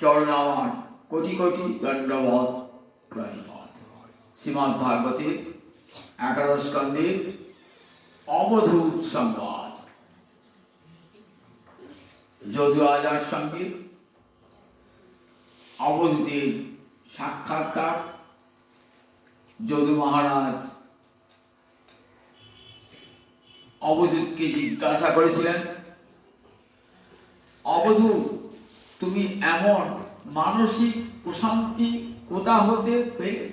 চরণ আমার কোটি কোটি দণ্ডবত প্রণিপাত। শ্রীমদ্ ভাগবতের 11 স্কন্ধের অবধূত সংবাদ। যদু রাজার সঙ্গে অবধূতের সাক্ষাৎকার। যদু মহারাজ অবধূতকে জিজ্ঞাসা করেছিলেন, অবধূত, তুমি এমন মানসিক প্রশান্তি কোথা হতে পেলে?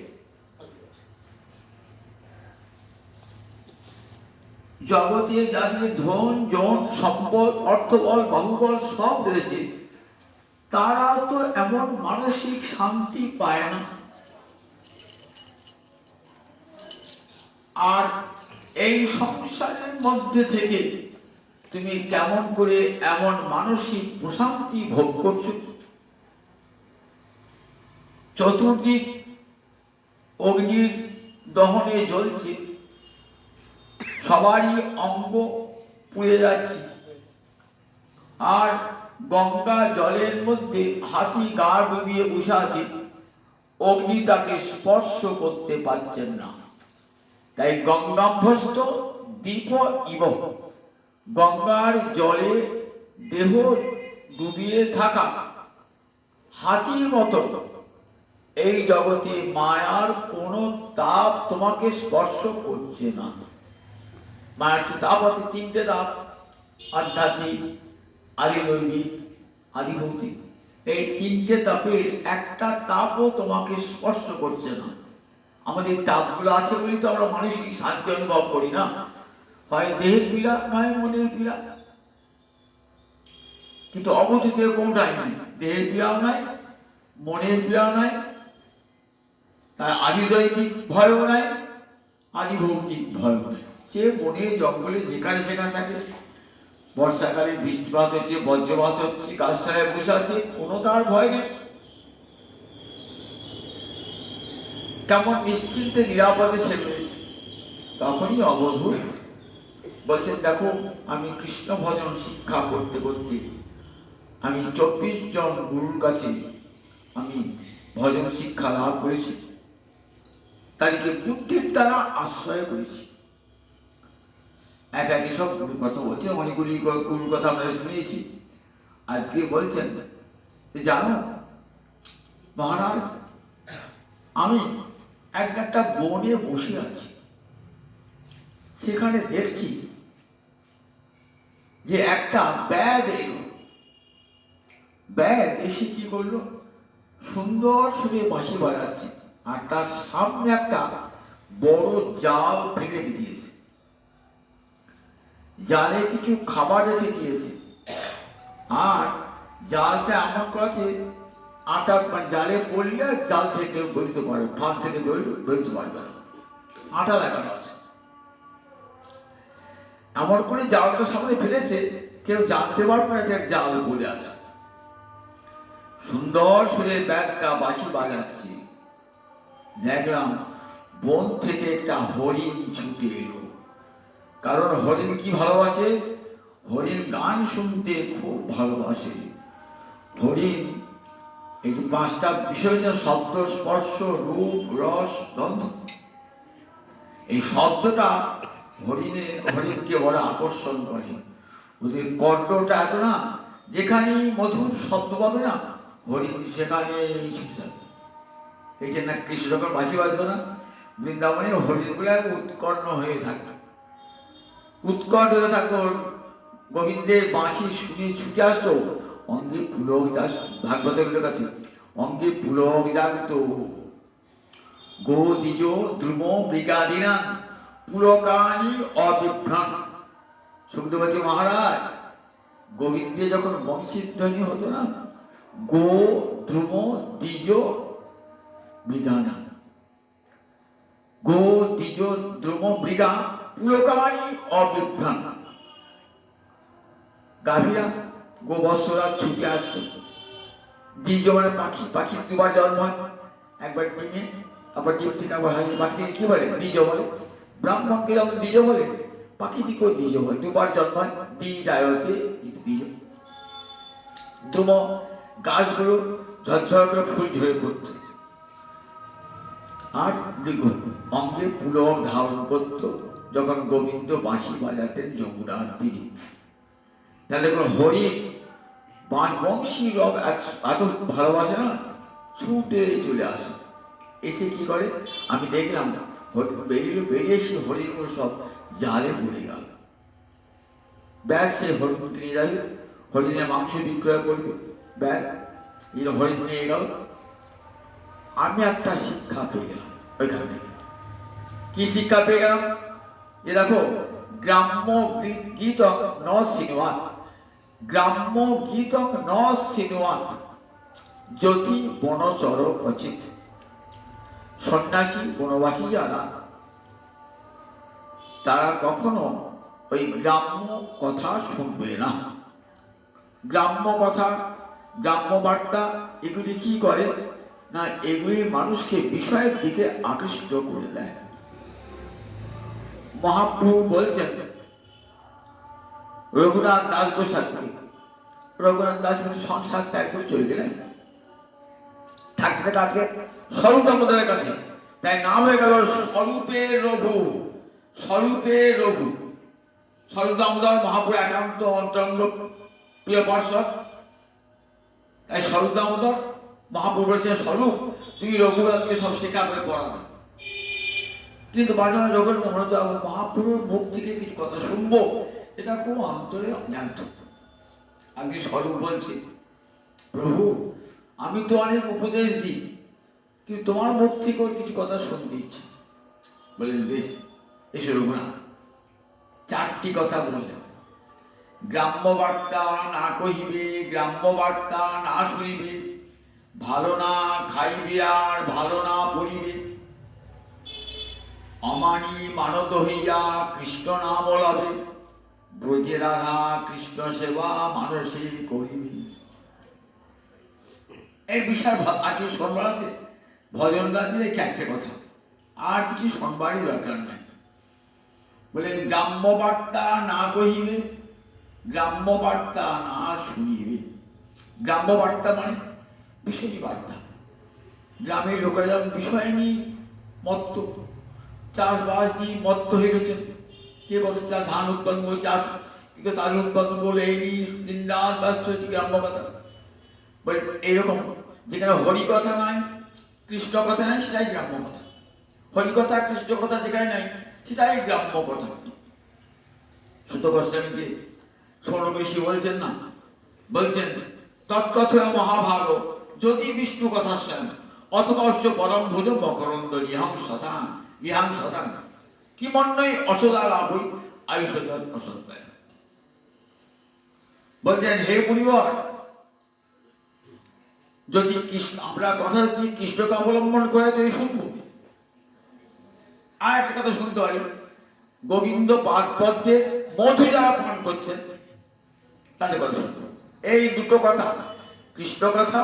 জগতে যাদের ধন জন সম্পদ অর্থবল বাহুবল সব রয়েছে, তারা তো এমন মানসিক শান্তি পায় না। আর এই সংসারের মধ্যে থেকে তুমি কেমন করে এমন মানসিক প্রশান্তি ভোগ করছো? চতুর্দিক অগ্নির দহনে জ্বলছে, সবারই অঙ্গ পুড়ে যাচ্ছে, আর গঙ্গা জলের মধ্যে হাতি গা ডুবিয়ে বসে আছে, অগ্নি তাকে স্পর্শ করতে পারছেন না। তাই গঙ্গাভ্যস্ত দীপ ইব, গঙ্গার জলে দেহ ডুবিয়ে থাকা হাতির মতো এই জগতে মায়ার কোনো তাপ তোমাকে স্পর্শ করছে না। মায়ার তো তাপ আছে, তিনটে তাপ: আধ্যাত্মিক, আদিদৈবিক, আদিভৌতিক। এই তিনটে তাপের একটা তাপও তোমাকে স্পর্শ করছে না। আমাদের তাপগুলো আছে বলেই তো আমরা মানসিক শান্তি অনুভব করি না। হয় দেহের পীড়া, নয় মনের পীড়া। কিন্তু অবধূতের কোনটাই নাই, দেহের পীড়াও নাই, মনের পীড়াও নাই, তার আদিদৈবিক ভয়ও নাই, আদিভৌতিক ভয়ও নাই। সে বনের জঙ্গলে যেখানে সেখানে থাকে, বর্ষাকালে বৃষ্টিপাত হচ্ছে, বজ্রপাত হচ্ছে, গাছতলায় বসে আছে, কোনো তার ভয় নেই। কেমন নিশ্চিন্তে নিরাপদে সে রয়েছে। তখনই অবধূত বলছেন, দেখো, আমি কৃষ্ণ ভজন শিক্ষা করতে করতে আমি 24 জন গুরুর কাছে আমি ভজন শিক্ষা লাভ করেছি, তাদেরকে বুদ্ধির দ্বারা আশ্রয় করেছি। একে সব গুরুর কথা বলছে, অনেকগুলি গুরুর কথা আমরা শুনেছি। আজকে বলছেন, জানো মহারাজ, আমি একটা বনে বসে আছি, সেখানে দেখছি যে একটা ব্যাগ এলো। ব্যাগ এসে কি করলো, সুন্দর সুরে বাঁশি বাজাচ্ছে, আর তার সামনে একটা বড় জাল ফেলে দিয়েছে। জালে কিছু খাবার রেখে দিয়েছে, আর জালটা এমন করেছে আটা, মানে জালে পড়লে জাল থেকে বেরোতে পারে, ফাঁদ থেকে বেরোতে পারবে না, আটা লাগানো আছে। এমন করে জালটা সামনে ফেলেছে, কেউ জানতে পারবে না যে জাল পড়ে আছে। সুন্দর সুরে ব্যাগটা বাঁশি বাজাচ্ছে, দেখলাম বন থেকে একটা হরিণ ছুটে এলো। কারণ হরিণ কি ভালোবাসে? হরিণ গান শুনতে খুব ভালোবাসে। হরিণ এই 5টা বিষয়, যেন শব্দ, স্পর্শ, রূপ, রস, গন্ধ, এই শব্দটা হরিণকে বড় আকর্ষণ করে। ওদের কর্ণটা এত না, যেখানেই মধুর শব্দ পাবে না, হরিণ সেখানে ছুটে যাবে। এই যে না, কৃষ্ণ যখন বাঁশি বাজতো না বৃন্দাবনে, হরিণগুলো উৎকর্ণ হয়ে থাকতো, উৎকট হয়ে থাকতো। গোবিন্দের বাঁশি শুনে ছুটে আসতো, অঙ্গে পুলক জাগতো। ভাগবতের কাছে অঙ্গে পুলক জাগতো। গো দ্বিজ দ্রুম মৃগাদিনা পুলকানি অবিভ্রাম। শুনতে পাচ্ছি মহারাজ, গোবিন্দে যখন বংশীর ধ্বনি হতো না, গো দ্রুম দ্বিজ মৃগানা, গো দ্বিজ দ্রুম মৃগা পুলকানি অবিভ্রাম। গাভীরা, গোবৎসরা ছুটে আসতো। দ্বিজ মানে পাখি, পাখির 2বার জন্ম হয়, একবার ডিমে, আবার ডিম থেকে আবার হয়। পাখিকে কি বলে? দ্বিজ বলে। ব্রাহ্মণকে যখন দ্বিজ বলে, পাখিটিকেও দ্বিজ বলে। 2বার জন্ম হয়, দ্বিজায়তে দ্বিজ। দ্রুম, গাছগুলো ঝরঝর করে ফুল ঝরে পড়ত, আর মৃগ অঙ্গে পুলক ধারণ করত যখন গোবিন্দ বাঁশি বাজাতেন যমুনার তীরে। তাহলে দেখুন হরিণ বংশী রব এত ভালোবাসে না, ছুটে চলে আসে, এসে কি করে আমি দেখলাম বেরিয়ে এসে হরিণগুলো সব জালে পড়ে গেল। ব্যাস সে হরিণ কিনে যাবে, হরিণের মাংস বিক্রয় করবে, ব্যাস এই হরিণ নিয়ে গেল। আমি একটা শিক্ষা পেয়ে গেলাম ওইখান থেকে। কি শিক্ষা পেয়ে গেলাম? যে দেখো, গ্রাম্য গীতক ন সিনুয়াত, গ্রাম্য গীতক ন সিনুয়াত যদি বনচর অচিত। সন্ন্যাসী বনবাসী যারা, তারা কখনো ওই গ্রাম্য কথা শুনবে না। গ্রাম্য কথা, গ্রাম্য বার্তা এগুলি কি করে না, এগুলি মানুষকে বিষয়ের দিকে আকৃষ্ট করে দেয়। মহাপ্রভু বলছেন রঘুনাথ দাস গোস্বামীকে, রঘুনাথ দাস সংসার ত্যাগ করে চলে গেলেন, থাকতে থাকতে আজকে স্বরূপ দামোদরের কাছে, তাই নাম হয়ে গেল স্বরূপের রঘু। স্বরূপের রঘু, স্বরূপ দামোদর মহাপ্রভু একান্ত অন্তরঙ্গ প্রিয় পার্শ্বদ। তাই স্বরূপ দামোদর মহাপ্রভু বলেছেন, স্বরূপ তুই রঘুনাথকে সব শেখাবে, পড়াবে। কিন্তু মাঝে মাঝে রঘুনাথ মহাপ্রভুর মুখ থেকে কিছু কথা শুনবো, এটা খুব অন্তরে জানত। আগে স্বরূপ বলছে, প্রভু আমি তো অনেক উপদেশ দিই, কিন্তু তোমার মুখ থেকেও কিছু কথা শুনতে ইচ্ছে। বলেন বেশ, এসে রঘুনাথ চারটি কথা বললেন। গ্রাম্য বার্তা না কহিবে, গ্রাম্য বার্তা না শুনিবে, ভালো না খাইবে আর ভালো না পড়িবে, অমানি মানত হইয়া কৃষ্ণ নাম লবে, ব্রজে রাধা কৃষ্ণ সেবা মানসে করিবে। এর বিশাল আজকে শোনবার আছে, ভজন গাছের এই চারটে কথা, আর কিছু শোনবারই দরকার নাই। বলেন গ্রাম্য বার্তা না কহিবে, গ্রাম্য বার্তা না শুনিবে। গ্রাম্য বার্তা মানে বিষয় বার্তা। গ্রামের লোকেরা যেমন বিষয় নিয়ে মত্ত, চাষবাস নিয়ে মত্ত হয়ে গেছেন। কে বলতে ধান উৎপাদন করে, চাষ তার উৎপাদন বলে এই নিয়ে দিন রাত ব্যস্ত হচ্ছে, গ্রাম্য কথা। এইরকম যেখানে হরি কথা নাই, কৃষ্ণ কথা নাই, সেটাই গ্রাম্য কথা। হরি কথা কৃষ্ণ কথা যেখানে নাই, সেটাই গ্রাম্য কথা। সুত গোস্বামীকে সৌনক ঋষি বলছেন না, বলছেন তৎকথ মহাভাগ যদি বিষ্ণু কথা শোন, অথবা অশ্ব পরম ভোজ মকরন্দ ইহাং শতাং, ইহাং শতাং কি মন্যই অসদা লাভই আয়ুষদার অসদায়। বলছেন হে মুনিবর, যদি কৃষ্ণ আমরা কথা যদি কৃষ্ণকে অবলম্বন করে তো শুনবো। আর একটা কথা শুনতে পারি, গোবিন্দ পাদ পদ্মে মধু যারা পান করছেন তাদের কথা শুনবো। এই দুটো কথা, কৃষ্ণ কথা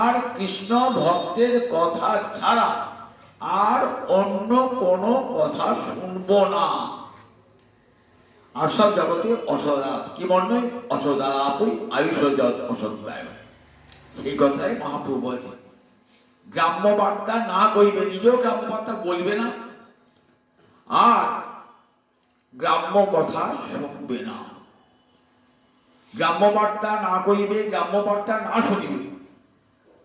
আর কৃষ্ণ ভক্তের কথা ছাড়া আর অন্য কোনো কথা শুনবো না। আর সব জগতে অসদা কি মনে অসদাপই আয়ুষ অসদায়, সেই কথাই মহাপ্রভু বলছে। গ্রাম্য বার্তা না কইবে, নিজেও গ্রাম্য বার্তা বলবে না, আর গ্রাম্য কথা শুনবে না। গ্রাম্য বার্তা না কইবে, গ্রাম্য বার্তা না শুনিবে,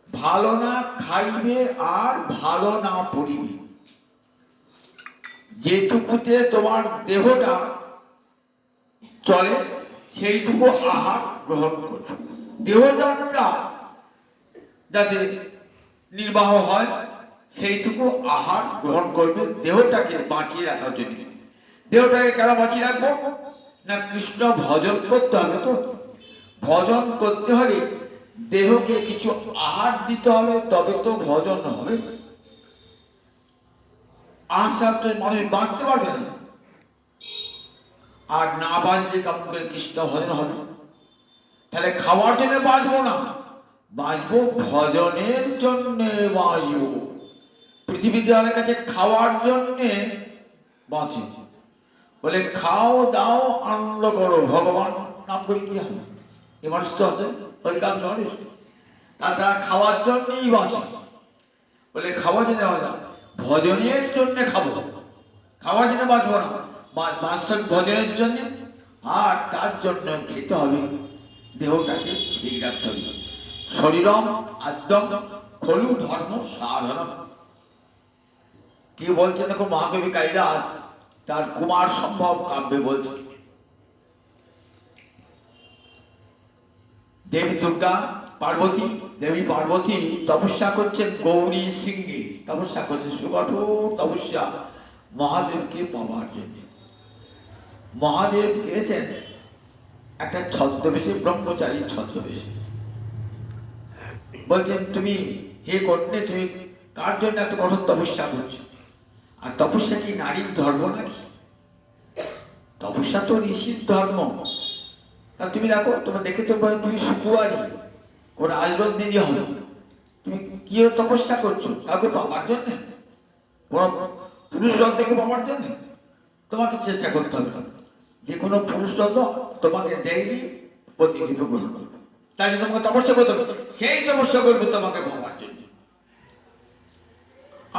ভালো না খাইবে আর ভালো না পড়িবে। যেটুকুতে তোমার দেহটা চলে সেইটুকু আহার গ্রহণ করবে। দেহযাত্রা যাতে নির্বাহ হয় সেইটুকু আহার গ্রহণ করবে, দেহটাকে বাঁচিয়ে রাখার জন্য। দেহটাকে কেন বাঁচিয়ে রাখবো না, কৃষ্ণ ভজন করতে হবে। তো ভজন করতে হলে দেহকে কিছু আহার দিতে হবে, তবে তো ভজন হবে। আহার মানুষ বাঁচতে পারবে না, আর না বাঁচলে কেমন করে কৃষ্ণ ভজন হবে? তাহলে খাওয়ার জন্য বাঁচবো না, বাঁচবো ভজনের জন্য বাঁচবো। পৃথিবীতে অনেক কাছে খাওয়ার জন্য বাঁচে, বলে খাও দাও আনন্দ করো, ভগবান নাম করে কি হবে? এ মানুষ তো আছে অধিকাংশ মানুষ। তারা খাওয়ার জন্যই বাঁচে। বলে খাওয়ার জন্য ভজনের জন্য খাবো, খাওয়ার জন্য বাঁচবো না, বাঁচতে ভজনের জন্য। আর তার জন্য খেতে হবে, দেহটাকে ঠিক রাখতে হবে। শরীরম আদ্যম খলু ধর্ম সাধনম। কি বলছেন দেখো মহাকবি কালিদাস তার কুমার সম্ভব কাব্যে বলছে, দেবী দুর্গা পার্বতী, দেবী পার্বতী তপস্যা করছেন গৌরী সিংহে, তপস্যা করছে সুকঠোর তপস্যা মহাদেবকে পাওয়ার জন্য। মহাদেব গিয়েছেন একটা ছদ্মবেশে, ব্রহ্মচারী ছদ্মবেশে। বলছেন তুমি হে কন্যা, তুমি কার জন্য এত কঠোর তপস্যা করছো? আর তপস্যা কি নারীর ধর্ম নাকি? তপস্যা তো ঋষির ধর্ম। তা তুমি দেখো, তোমার দেখে তো তুমি সুকুয়ারি, কোন আজরত দিদি হবে, তুমি কি তপস্যা করছো? কাউকে পাওয়ার জন্য? কোন পুরুষ জগৎকে পাওয়ার জন্য? তোমাকে চেষ্টা করতে হবে যে কোনো পুরুষ জগৎ তোমাকে দেখবি, প্রতিলিপি গ্রহণ করবে, তাই জন্য তোমাকে তপস্যা করতে হবে। সেই তপস্যা করবে তোমাকে পাওয়ার জন্য।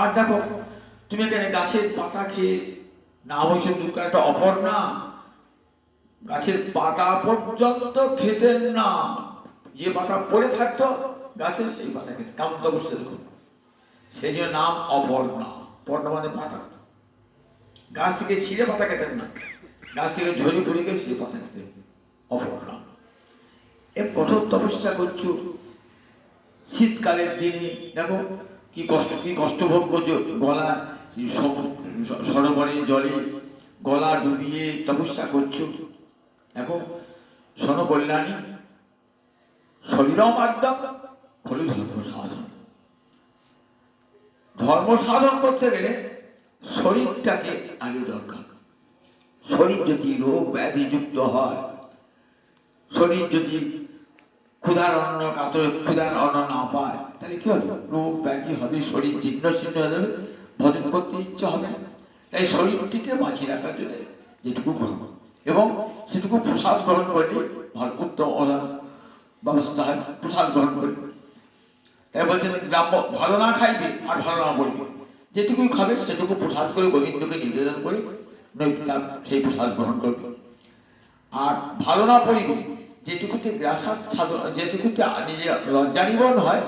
আর দেখো তুমি এখানে গাছের পাতা খেয়ে না হয়েছে দুঃখ, একটা অপর্ণা গাছের পাতা পর্যন্ত খেতেন না, যে পাতা পড়ে থাকতো গাছের সেই পাতা খেতে, কেমন তপস্যা দেখুন। সেই জন্য নাম অপর্ণা। পর্ণা মানে পাতা, গাছ থেকে ছিঁড়ে পাতা খেতেন না, গাছ থেকে ঝরে পড়ে গিয়ে সেই পাতা খেতেন, অপর্ণা। এর কঠোর তপস্যা করছো শীতকালের দিনে, দেখো কি কষ্ট ভোগ করছো, গলা সরোবরে জলে গলা ডুবিয়ে তপস্যা করছো। দেখো শোনো কল্যাণী, শরীরম আদ্যম খলু ধর্ম সাধন। ধর্ম সাধন করতে গেলে শরীরটাকে আগে দরকার। শরীর যদি রোগ ব্যাধি যুক্ত হয়, শরীর যদি ক্ষুধার অন্ন কাতরে ক্ষুধার অন্ন না পায়, তাহলে কি হবে? রোগ ব্যাধি হবে, শরীর জীর্ণ শীর্ণ হয়ে যাবে, ভজন করতে ইচ্ছা হবে। তাই শরীরটিকে বাঁচিয়ে রাখার জন্য যেটুকু গ্রহণ এবং সেটুকু প্রসাদ গ্রহণ করলে ভালো উত্তম ব্যবস্থা হয়, প্রসাদ গ্রহণ করবে। তাই বলছেন গ্রাম্য ভালো না খাইবে আর ভালো না বলবে, যেটুকুই খাবে সেটুকু প্রসাদ করে গোবিন্দকে নিবেদন করে তার সেই প্রসাদ গ্রহণ করবে। আর ভালো না পড়িবে, যেটুকুতে গ্রাসাদ সাধন, যেটুকুতে নিজের লজ্জা নিবরণ হয়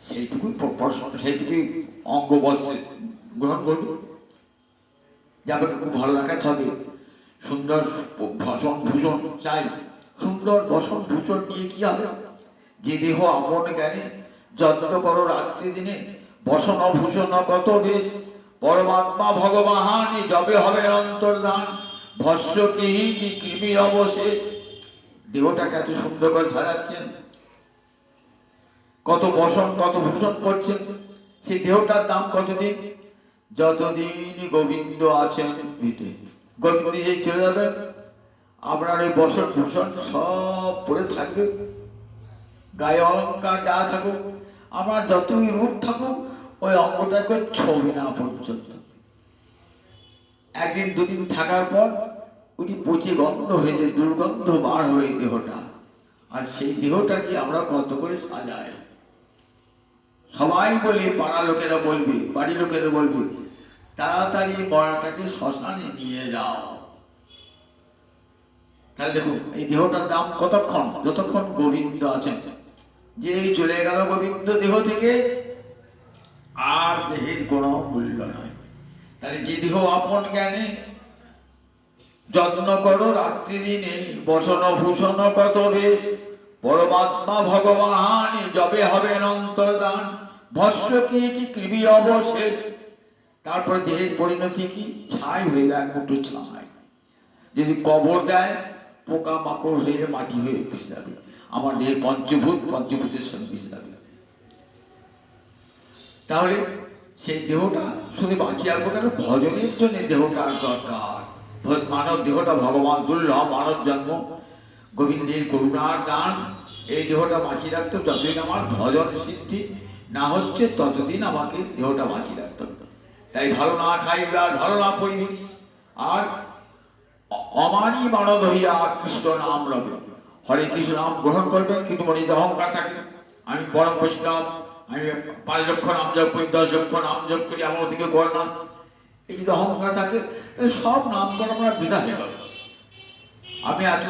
সেইটুকুই অঙ্গ বস্ত্রে গ্রহণ করবে। যাবে খুব ভালো রাখাতে হবে, সুন্দর বসন ভূষণ চাই। সুন্দর বসন ভূষণ নিয়ে কি হবে? যে দেহ আপন জ্ঞানে যত্ন করো রাত্রি দিনে, বসন ভূষণ কত বেশ, পরমাত্মা ভগবান যবে হবে অন্তর্ধান, ভস্য কি কৃমির অবশেষ। দেহটাকে এত সুন্দর করে সাজাচ্ছেন, কত বসন কত ভূষণ করছেন, সেই দেহটার দাম কতদিন? যতদিন গোবিন্দ আছেন ভিতরে। গোবিন্দ যে চলে যাবে, আপনার এই বসন ভূষণ সব পড়ে থাকবে, গায়ে অলঙ্কার যা থাকুক, আমার যতই রূপ থাকুক, ওই অঙ্গটাকে ছবে না পর্যন্ত। একদিন দুদিন থাকার পর ওটি পচে গন্ধ হয়ে যায়, দুর্গন্ধ বার হয়ে দেহটা। আর সেই দেহটাকে আমরা কত করে সাজাই, সবাই বলে, পাড়া লোকেরা বলবে, বাড়ির লোকেরা বলবে, তাড়াতাড়ি মরাটাকে শ্মশানে নিয়ে যাও। তাহলে দেখুন এই দেহটার দাম কতক্ষণ? যতক্ষণ গোবিন্দ আছেন। যে চলে গেল গোবিন্দ দেহ থেকে, আর দেহের কোনো মূল্য নয়। তাহলে যে দেহ আপন জ্ঞানে যত্ন করো রাত্রি দিনে, বসন ভূষণ কত বেশ, পরমাত্মা ভগবান যবে হবে অন্তর্দান, ভস্য কীটি কৃমি অবশেষ। তারপর দেহের পরিণতি কি? ছাই হয়ে যায়, মুঠো ছাই। যদি কবর দেয়, পোকা মাকড় হয়ে মাটি হয়ে মিশে যাবে। আমার দেহের পঞ্চভূতের সঙ্গে মিশে যাবে। তাহলে সেই দেহটা শুধু বাঁচিয়ে রাখবো কেন? ভজনের জন্য দেহটার দরকার। মানব দেহটা ভগবান দুর্লভ, মানব জন্ম গোবিন্দের করুণার দান। এই দেহটা বাঁচিয়ে রাখতে যতদিন আমার ভজন সিদ্ধি না হচ্ছে, ততদিন আমাকে দেহটা বাঁচিয়ে রাখতে হবে। তাই ভালো না খাইবে আর ভালো না পড়িবে, আর অমানি মানব হইয়া কৃষ্ণ নাম রবে। হরে কৃষ্ণ নাম গ্রহণ করবেন, কিন্তু মনে যদি অহংকার থাকে, আমি পরম বৈষ্ণব, আমি 5 লক্ষ নাম জপ করি, 10 লক্ষ নাম জপ করি, আমার ওদিকে করে না, এই যদি অহংকার থাকে তাহলে সব নাম করে আমরা বিধা হয়ে গেল। আমি এত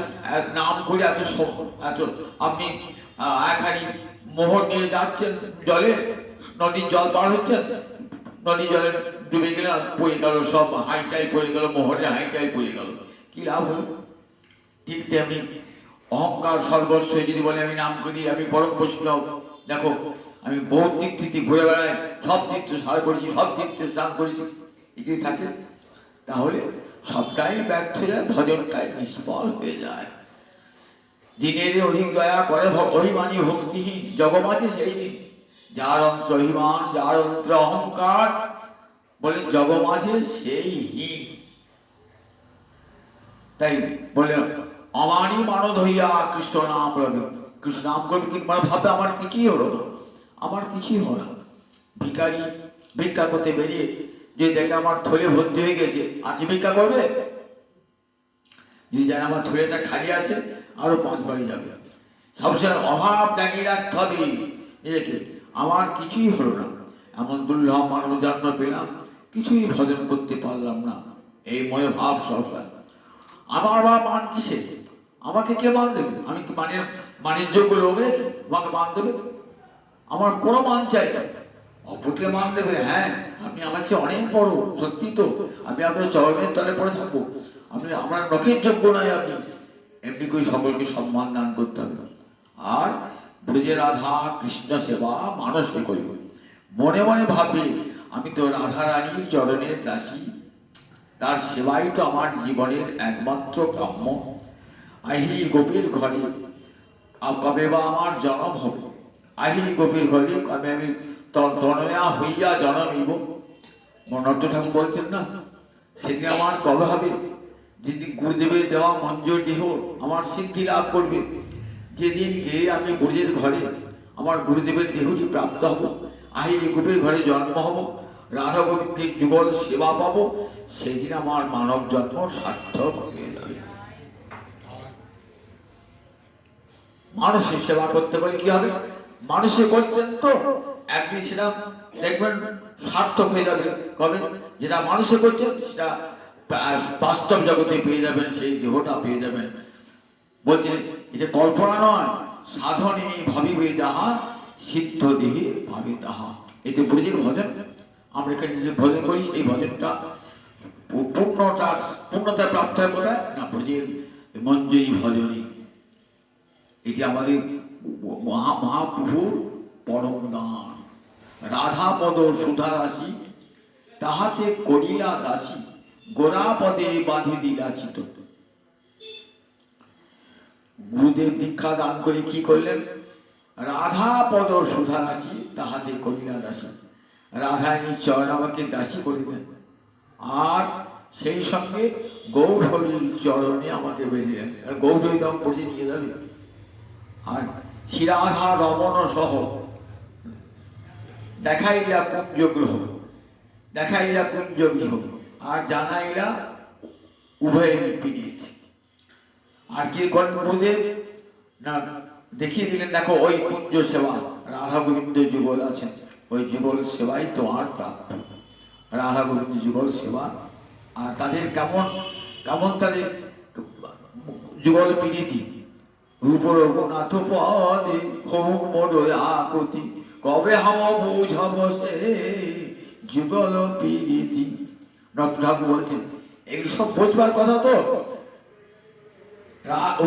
নাম করি, এত আপনি এক হাঁড়ি মোহর নিয়ে যাচ্ছেন জলে, নদীর জল পার হচ্ছেন, নদী জলে ডুবে গেলে পড়ে গেল, সব হাইটাই পড়ে গেল, মোহরে হাইটাই পড়ে গেল, কি লাভ হলো? ঠিক তেমনি অহংকার সর্বস্ব যদি বলে আমি নাম করি, আমি পরম বৈষ্ণব, দেখো আমি বহু তীর্থে ঘুরে বেড়াই, সব তীর্থ সার করেছি, সব তীর্থে স্নান করেছি, এটি থাকে, তাহলে সবটাই ব্যর্থ হয়ে যায়, ভজনটাই নিষ্ফল হয়ে যায়। দিনের অধিক দয়া করে অভিমানী ভক্তিহীন জগমাঝে সেই দিন, যার অন্ত্র অভিমান, যার অন্ত্র অহংকার, বলে জগমাঝে সেই হীন। তাই বলে আমারই মানদ হইয়া কৃষ্ণ নাম রবে, কৃষ্ণ নাম করবে, কিন্তু মানে ভাবে আমার কিছুই হলো না, আমার কিছুই হলো না। ভিখারি ভিক্ষা করতে বেরিয়ে যে দেখে আমার থলে ভর্তি হয়ে গেছে, আছে ভিক্ষা করবে? যদি জানে আমার থলেটা খালি আছে, আরো 5 বাড়ি যাবে। সবসময় অভাব জাগিয়ে রাখতে হবে নিজেকে, আমার কিছুই হলো না, এমন দুর্লভ মানব জন্ম পেলাম, কিছুই ভজন করতে পারলাম না, এই মনে ভাব সবসময়। আমার বা মান কিসে? আমাকে কে মান দেবে? আমি কি মানের যোগ্য লোক নাকি আমাকে মান দেবে? আমার কোনো মান চাই না, অপরকে মান দেবে। হ্যাঁ, আপনি আমার চেয়ে অনেক বড়, সত্যি তো, আমি আপনার চরণের তলে পড়ে থাকবো, আপনি আমার নখের যোগ্য নয়, আপনি এমনি করে সকলকে সম্মান দান করতে হবে। আর ব্রজে রাধা কৃষ্ণ সেবা মানসে করিব, মনে মনে ভাববে আমি তো রাধা রানীর চরণের দাসী, তার সেবাই তো আমার জীবনের একমাত্র কাম্য। আহিরি গোপীর ঘরে কবে বা আমার জন্ম হবে, আহিরি গোপীর ঘরে কবে আমি তনয়া হইয়া জন্মিব। মনোহর ঠাকুর বলছেন না, সেদিন আমার কবে হবে, যেদিন গুরুদেবের দেওয়া মঞ্জুর দেহ আমার সিদ্ধি লাভ করবে, যেদিন গিয়ে আমি ব্রজের ঘরে আমার গুরুদেবের দেহটি প্রাপ্ত হব, আহিরি গোপীর ঘরে জন্ম হব, রাধা গোবিন্দের যুগল সেবা পাবো, সেদিন আমার মানব জন্ম সার্থক হয়ে যাবে। মানুষের সেবা করতে পারে কি হবে? মানুষে করছেন তো, একদিন সেটা দেখবেন সার্থক হয়ে যাবে। কবে? যেটা মানুষে করছেন সেটা বাস্তব জগতে পেয়ে যাবেন, সেই দেহটা পেয়ে যাবেন। বলছেন এটা কল্পনা নয়, সাধনে ভাবিবে যাহা, সিদ্ধ দেহে ভাবে তাহা। এতে ব্রজের ভজন, আমরা এখানে যে ভজন করি সেই ভজনটা পূর্ণতা প্রাপ্ত হয় কোথায় না? ব্রজের মঞ্জুরি ভজনী। এটি আমাদের মহাপ্রভুর পরম দান। রাধা পদ সুধা রাশি, তাহাতে করিলা দাসী, গোরা পদে বাঁধি দিলা চিত। গুরুদেব দীক্ষা দান করে কি করলেন? রাধা পদ সুধা রাশি, তাহাতে করিলা দাসী, রাধারানীর চরণ আমাকে দাসী করিলেন, আর সেই সঙ্গে গৌরহরির চরণে আমাকে বেঁধেলেন। আর গৌরহরি দাম পড়ে নিয়ে যাবে, আর শ্রীরাধা রমণ সহ দেখাইলা কুঞ্জ গ্রহ, দেখাইলা কুঞ্জ গৃহ, আর জানাইলা উভয়ের পিড়িত। আর কি করেন গুরুদেব না? দেখিয়ে দিলেন, দেখো ওই কুঞ্জ সেবা, রাধা গোবিন্দ যুগল আছেন, ওই যুগল সেবাই তোমার প্রাপ্য। রাধা গোবিন্দ যুগল সেবা, আর তাদের কেমন কেমন তাদের যুগল পিড়িতি। রূপ রঘুনাথ পদে হোক মোর আকুতি, কবে হাম বুঝব সে যুগল পিড়িতি। ডক্টর ঠাকুর বলছেন এগুলো সব বোঝবার কথা তো।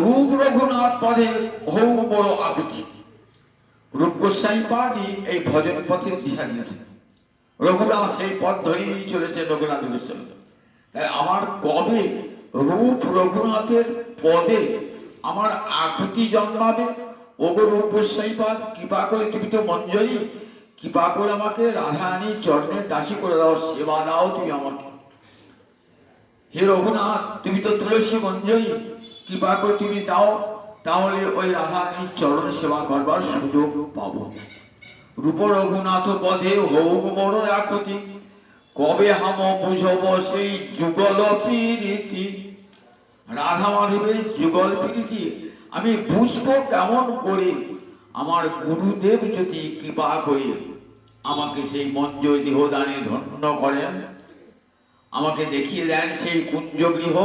রূপ রঘুনাথ পদে হোক বড় আকুতি, রূপ গোস্বামী পাদি এই ভজন পথের দিশা দিয়েছে, রঘুনাথ সেই পথ ধরেই চলেছে, রঘুনাথ গোস্বামী। তাই আমার কবে রূপ রঘুনাথের পদে আমার আকুতি জন্মাবে? ওগো রূপ গোস্বামী পাদ, কৃপা করে তুমি তো মঞ্জরি, কৃপা করে আমাকে রাধারানীর চরণের দাসী করে দাও, সেবা দাও তুমি আমাকে। হে রঘুনাথ, তুমি তো তুলসী মঞ্জরি, কৃপা করে তুমি দাও, তাহলে ওই রাধারানীর চরণ সেবা করবার সুযোগ পাবো। রূপ রঘুনাথ পদে হোক মোর আকুতি, কবে হাম বুঝব সেই যুগল প্রীতি। রাধা মাধবের যুগল প্রীতি আমি বুঝবো কেমন করে? আমার গুরুদেব যদি কৃপা করে আমাকে সেই মঞ্জ দেহদানে ধন্য করেন, আমাকে দেখিয়ে দেন সেই কুঞ্জ গৃহ।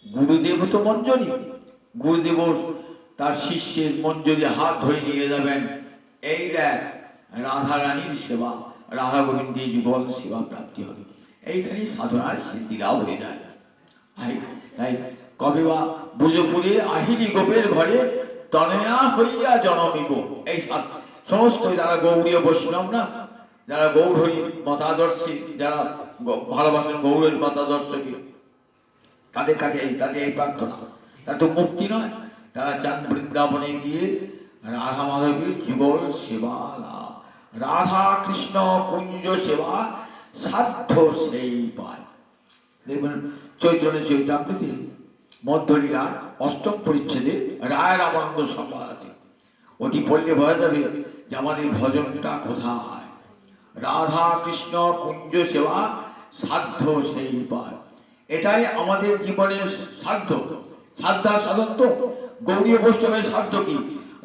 গুরুদেব তো মঞ্জরি, গুরুদেব তার শিষ্যের মঞ্জরি হাত ধরে নিয়ে যাবেন, এই দেখ রাধা রানীর সেবা, রাধা গোবিন্দের যুগল সেবা প্রাপ্তি হবে। এইখানে সাধনার সিদ্ধি লাভ হয়ে যায়। তাই কবে বা বুঝপুরে আহিরি গোপের ঘরে তনয়া হইয়া জনমিব। এই সমস্ত যারা গৌরীয় বৈষ্ণব না, যারা গৌরহরি মতাদর্শী, যারা ভালোবাসেন গৌরের মতাদর্শকে, তাদের কাছে এই প্রার্থনা। তারা তো মুক্তি নয়, তারা চান বৃন্দাবনে গিয়ে রাধা মাধবীর যুগল সেবা লাভ। রাধা কৃষ্ণ কুঞ্জ সেবা সাধ্য সেই পায়। দেখবেন চৈতন্য চরিতামৃতে মধ্যলীলার অষ্টম পরিচ্ছেদে রায় রামানন্দ সংবাদ আছে। ওটি পড়লে বোঝা যাবে যে আমাদের ভজনটা কোথায়। রাধা কৃষ্ণ কুঞ্জ সেবা সাধ্য সেই পায়, এটাই আমাদের জীবনের সাধ্য। সাধ্যা সাধন তো গৌরীয় বৈষ্ণবের সাধ্য কি?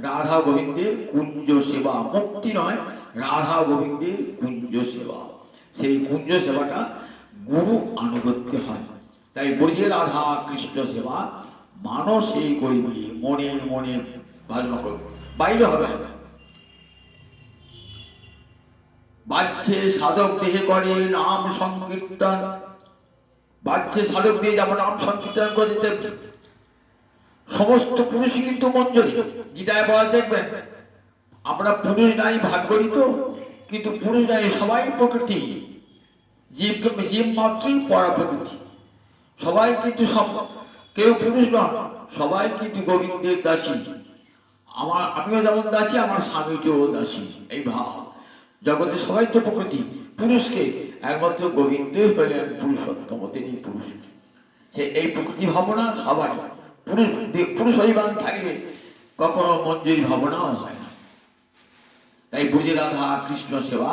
রাধা গোবিন্দের কুঞ্জ সেবা, মুক্তি নয়, রাধা গোবিন্দের কুঞ্জ সেবা। সেই কুঞ্জ সেবাটা গুরু আনুগত্য হয়। তাই বলছে রাধা কৃষ্ণ সেবা মানসে করিবি, মনে মনে ভালো করবে, বাইরে হবে না। বাচ্চে সাধক দেহে করে নাম সংকীর্তন, বাচ্চে সাধক দিয়ে যেমন নাম সংকীর্তন করে, সমস্ত পুরুষই কিন্তু মঞ্জরি। গীতায় বলা দেখবেন, আমরা পুরুষ নারী ভাগ করি তো, কিন্তু পুরুষ নারী সবাই প্রকৃতি, জীব মাত্রই পরা প্রকৃতি। সবাই কিন্তু কেউ পুরুষ নন, সবাই কিন্তু গোবিন্দের দাসী। আমিও যেমন দাসী, আমার স্বামীটিও দাসী, এই ভাব। জগতে সবাই তো প্রকৃতি, পুরুষকে একমাত্র গোবিন্দই হলেন পুরুষোত্তম, তিনি পুরুষ। সে এই প্রকৃতি ভাবনা সবারই। পুরুষ অভিমান থাকলে কখনো মঞ্জুরি ভাবনাও হয় না। তাই বুঝে রাধা কৃষ্ণ সেবা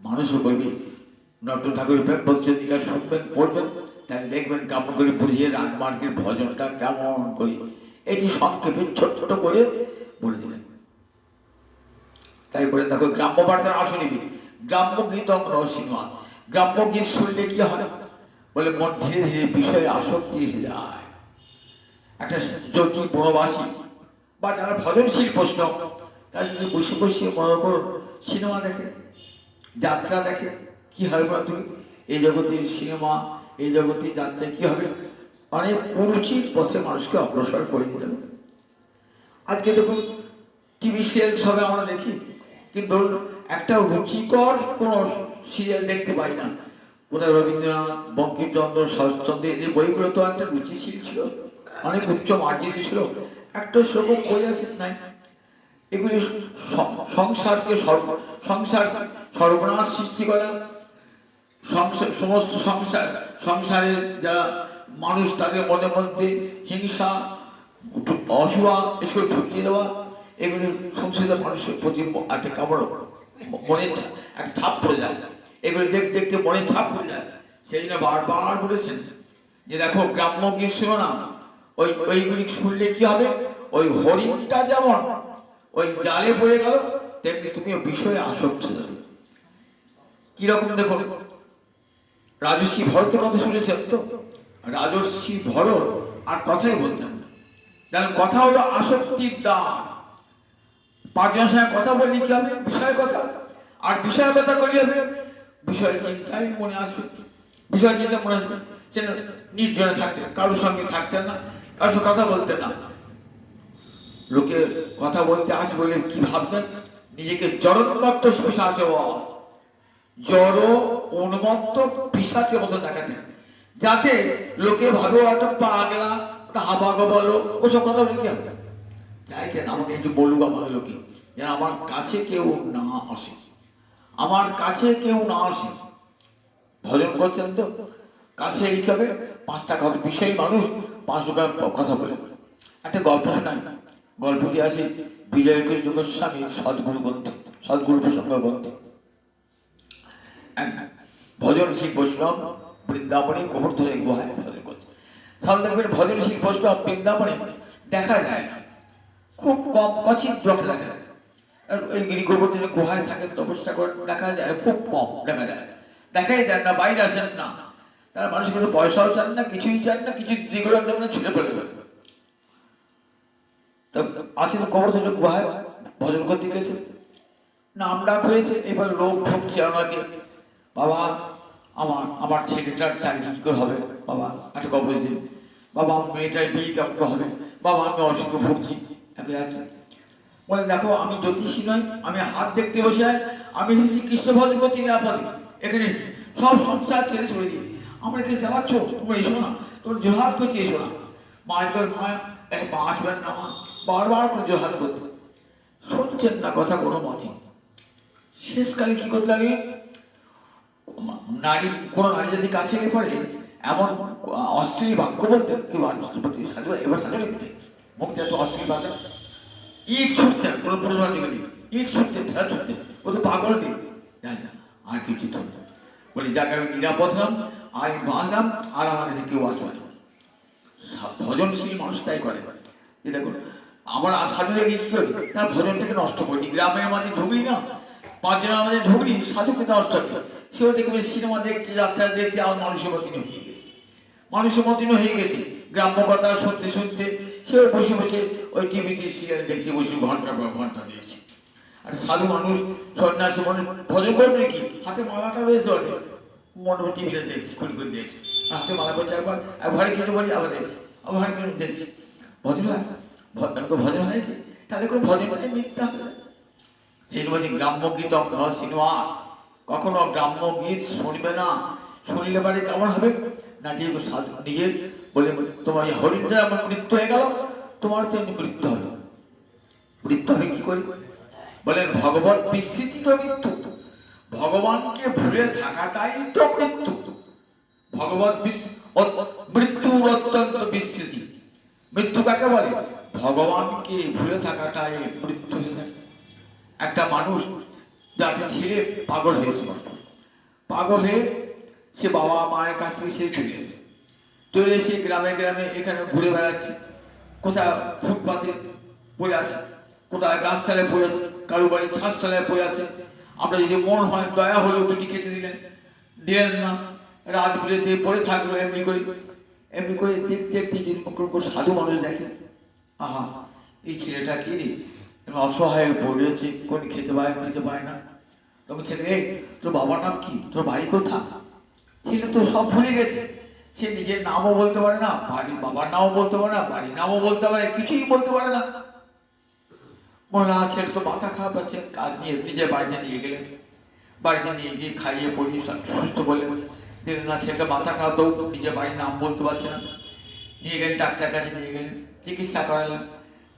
মানুষও করবে। নট্ট ঠাকুরের প্রেম ভক্তিকা শুনবেন, পড়বেন, তাই দেখবেন কেমন করে বুঝিয়ে রাগমার্গের ভজনটা কেমন করি। এটি সংক্ষেপে ছোট্ট করে বলে দিলেন। তাই বলে দেখো গ্রাম্য বার্তার আসনিবি গ্রাম্য গীত সিনেমা। গ্রাম্য গীত শুনলে কি হয় বলে, মন ধীরে ধীরে বিষয়ে আসক্তি এসে যায়। একটা জ্যোতি বনবাসী বা যারা ভজনশীল প্রশ্ন, তারা যদি বসে বসে মনে করুন সিনেমা দেখে, যাত্রা দেখে, কি হবে বলতো? এই জগতের সিনেমা, এই জগতের যাত্রায় কি হবে? অনেক কুরুচির পথে মানুষকে অগ্রসর করে নিয়ে যাবে। আজকে দেখুন টিভি সিরিয়াল সবে আমরা দেখি, কিন্তু একটা রুচিকর কোন সিরিয়াল দেখতে পাই না। কোথায় রবীন্দ্রনাথ, বঙ্কিমচন্দ্র, শরৎচন্দ্র, এদের বইগুলো তো একটা রুচিশীল ছিল, অনেক উচ্চ মার্জিত ছিল। একটা সেরকম বই আছে নাই। এগুলি সংসারকে সর্বনাশ সৃষ্টি করে। সমস্ত সংসারের যারা মানুষ, তাদের মনের মধ্যে হিংসা, অসুয়া এসব ঢুকিয়ে দেওয়া, এগুলি সংসারিত মানুষের প্রতি একটা কামড়, মনে একটা ছাপ পড়ে যায়। এগুলি দেখতে দেখতে মনে ছাপ পড়ে যায়। সেই জন্য বারবার বলেছেন যে দেখো গ্রাম্য গীত শুনো না, ওইগুলি শুনলে কি হবে? ওই হরিণটা যেমন ওই জালে পড়ে গেল, তেমনি তুমি বিষয়ে আসক্ত যাবে। কিরকম দেখো, রাজর্ষি ভরতের কথা শুনেছেন তো? রাজর্ষি ভরত আর কথাই বলতেন না, কারণ কথা হলো আসক্তির দ্বার। পাঁচজনের সঙ্গে কথা বললে কি হবে? বিষয় কথা। আর বিষয় কথা করলে হবে বিষয় চিন্তাই মনে আসবে, বিষয় চিন্তা মনে আসবে। সেটা নির্জনে থাকতেন, কারোর সঙ্গে থাকতেন না, কারোর সঙ্গে কথা বলতেন না। লোকের কথা বলতে আসবে বলে কি ভাবতেন? নিজেকে জড়োন্মত্ত পিশাচে, জড় উন্মত্ত পিশাচের মতো দেখাতেন, যাতে লোকে ভাবে একটা পাগলা, ওটা হাবাগো বলো, ওসব কথা বলে কি হবে? চাইতেন আমাকে কিছু বলুক আমাদের লোকে, যেন আমার কাছে কেউ না আসে, আমার কাছে কেউ না আসে। ভজন করছেন তো, কাছে এই হবে 5 টাকা বিষয় মানুষ 5 টাকা কথা বলে। একটা গল্প শোনায়, গল্পটি আছে বিজয় কৃষ্ণ গোস্বামী সদ্গুরু গ্রন্থে, সদ্গুরু প্রসঙ্গ গ্রন্থে। ভজনশীল বৈষ্ণব বৃন্দাবনে গোবর্ধনে গুহায় ভজন করছে। তাহলে দেখবেন ভজনশীল বৈষ্ণব বৃন্দাবনে দেখা যায় না, খুব কম, কচিত লোকে দেখা যায়। আর ওই গিরিগোবর্ধনের গুহায় থাকেন, তপস্যা করে দেখা যায়, খুব কম দেখা যায়, দেখাই দেন না, বাইরে আসেন না। তারা মানুষের কাছে পয়সাও চান না, কিছুই চান না, কিছু দিগুলো ছুটে ফেলে দেবেন। তো আছেন গোবর্ধনের গুহায় ভজন করতে গেছে, নাম ডাক হয়েছে, এবার লোক ঢুকছে ওনাকে, বাবা আমার ছেলেটার চাকরি কি করে হবে, বাবা একটা কথা বলছেন, বাবা আমার মেয়েটার বিয়ে কেমন করে হবে, বাবা আমি অসুখে ভুগছি। একে আছে বলে, দেখো আমি জ্যোতিষী নয়, আমি হাত দেখতে বসে আয়, আমি এসেছি কৃষ্ণ ভজন করতে নিরাপদে, এখানে সব সংসার ছেড়ে চলে দিই, আমরা এখানে জ্বালাচ্ছ, তোমরা এসো না, তোমরা জোহাত করছি, এসো না। মায়ের মা আসবেন না, মা বারবার করে জোহাত করতে, শুনছেন না কথা কোনো মতে। শেষকালে কি করতে লাগে, নারী কোনো নারী যদি কাছে এলে পরে এমন অশ্লীল বাক্য বলতে, কেউ সাধু এবার সাধু লিখতে মুখটা এত অশ্লীল ভাষা, ইট ছুটতেন, কোনো পুরুষ ইট ছুটতেন, ঠেলা ছুটতেন, ও তো পাগল নেই, আর কিছু তো বলি যাকে আমি নিরাপদ হলাম, আর বাঁচলাম, আর আমার কাছে কেউ আসবে না। ভজনশীল মানুষ তাই করে, যে দেখুন আমার সাধু লেগে কি করি, তার ভজনটাকে নষ্ট করি, গ্রামের মাঝে ঢুকলি না, পাঁচজনের আমাদের ঢুকলি, সাধুকে নষ্ট করে, সেও দেখবে সিনেমা দেখছে, যাত্রা দেখছে, আমার মানুষের মতিন হয়ে গেছে, মানুষের মতিন হয়ে গেছে, গ্রাম্য কথা শুনতে শুনতে সেও বসে বসে ওই টিভিতে সিরিয়াল দেখছে, বসে ঘন্টার পর ঘন্টা দেখছে। আর সাধু মানুষ, সন্ন্যাসী মানুষ ভজন করবে কি, হাতে মালাটা রয়েছে ওঠে, মনে টিভিটা দেখছে, খুলি করে দেখছে, হাতে মালা করছে, একবারে কিছু বলি আবার দেখছে, আবার কিছু দেখছে, ভজন হয়, ভজন হয় কি, তাহলে কোনো ভজন মানে মিথ্যা হবে। সেই বলছি গ্রাম্য গীত সিনেমা, কখনো গ্রাম্য গীত শুনবে না, শুনলে পারে কেমন হবে না, ঠিক নিজের বলে তোমার হরিণটা আমার মৃত্যু হয়ে গেল, তোমার তো এমনি মৃত্যু হলো, মৃত্যু হবে কি করে, বলেন ভগবত বিস্মৃতি তো মৃত্যু, ভগবানকে ভুলে থাকাটাই তো মৃত্যু, ভগবত মৃত্যুর অত্যন্ত বিস্মৃতি। মৃত্যু কাকে বলে, ভগবানকে ভুলে থাকাটাই মৃত্যু হয়ে থাকে। একটা মানুষ, যার ছেলে পাগল হয়েছে, পাগল হয়ে সে বাবা মায়ের কাছ থেকে সে চলে এসে গ্রামে গ্রামে এখানে ঘুরে বেড়াচ্ছে, কোথায় ফুটপাতে পড়ে আছে, কোথায় গাছতলায় পড়ে আছে, কারো বাড়ির ছাঁচতলায় পড়ে আছে। আমরা যদি মন হয় দয়া হলেও দুটি খেতে দিলেন না, রাত বিরেতে পড়ে থাকলো, এমনি করে দেখতে দেখতে যদি সাধু মানুষ দেখে, আহা এই ছেলেটা কি রে, অসহায় পড়েছে, কোন খেতে পায় না, তখন ছেলে, তোর বাবার নাম কি, তোর বাড়ি কোথা, ছেলে তো সব ভুলে গেছে, সে নিজের নামও বলতে পারে না, বাবার নামও বলতে পারে না, বাড়ির নামও বলতে পারে, কিছুই বলতে পারে না। বলা ছেলে তো মাথা খারাপ আছে, কাজ নিয়ে নিজের বাড়িতে নিয়ে গেলেন, বাড়িতে নিয়ে গিয়ে খাইয়ে পড়িয়ে সুস্থ করলেন, দেখলেন না ছেলেটা মাথা খারাপ, তো নিজের বাড়ির নাম বলতে পারছে না, নিয়ে গেলেন ডাক্তার কাছে, নিয়ে গেলেন চিকিৎসা করালেন,